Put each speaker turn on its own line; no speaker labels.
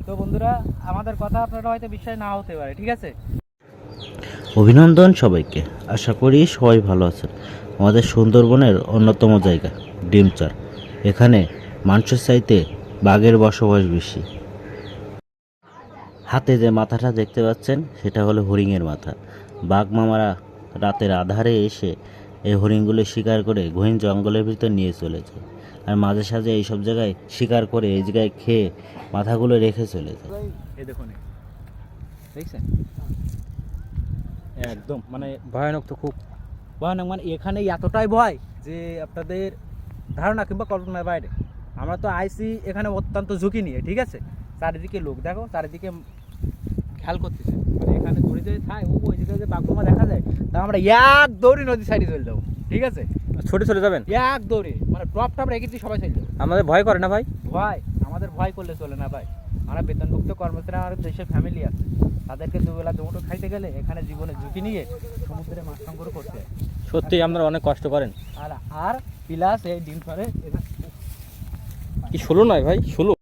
তো বন্ধুরা, আমাদের কথা আপনারা হয়তো বিশ্বাস না হতে পারে, ঠিক আছে।
অভিনন্দন সবাইকে। আশা করি সবাই ভালো আছেন। আমাদের সুন্দরবনের অন্যতম জায়গা ডিমচর। এখানে মানুষের চাইতে বাঘের বসবাস বেশি। হাতে যে মাথাটা দেখতে পাচ্ছেন সেটা হলো হরিণের মাথা। বাঘ মামারা রাতের আধারে এসে এই হরিণগুলো শিকার করে গহীন জঙ্গলের ভিতর নিয়ে চলে যায়, আর মাঝে সাঝে এইসব জায়গায় শিকার করে এই জায়গায় খেয়ে মাথাগুলো রেখে চলে যায়।
এই দেখুন, দেখছেন, একদম মানে
ভয়ানক তো খুব।
ভয়ানক। মানে এখানে এতটাই ভয় যে আপনাদের ধারণা কিংবা কল্পনার বাইরে। আমরা তো আইসি এখানে অত্যন্ত ঝুঁকি নিয়ে, ঠিক আছে। চারিদিকে লোক দেখো, চারিদিকে খেয়াল করতেছে, মানে এখানে দড়ি যদি থাকে ওই জায়গায় যে বাঘমা দেখা যায়, তা আমরা এক দৌড়ি নদী সাইডে চলে যাবো, ঠিক আছে।
ছুটে চলে যাবেন?
এক দৌড়ে মানে টপ টপ রেখে দিয়ে সবাই চলে যাবো।
আমাদের ভয় করে না ভাই?
ভয় আমাদের ভয় করলে চলে না ভাই। আমরা বেতনভুক্ত কর্মচারী, আমার দেশের ফ্যামিলি আছে, তাদেরকে দুবেলা দুমুঠো খাইতে গেলে এখানে জীবনে ঝুঁকি নিয়ে সমুদ্রে মাছ সংগ্রহ করতে হয়।
সত্যি আপনারা অনেক কষ্ট করেন।
আর আর প্লাস এই ডিম করে
কি ষোলো নয় ভাই, 16।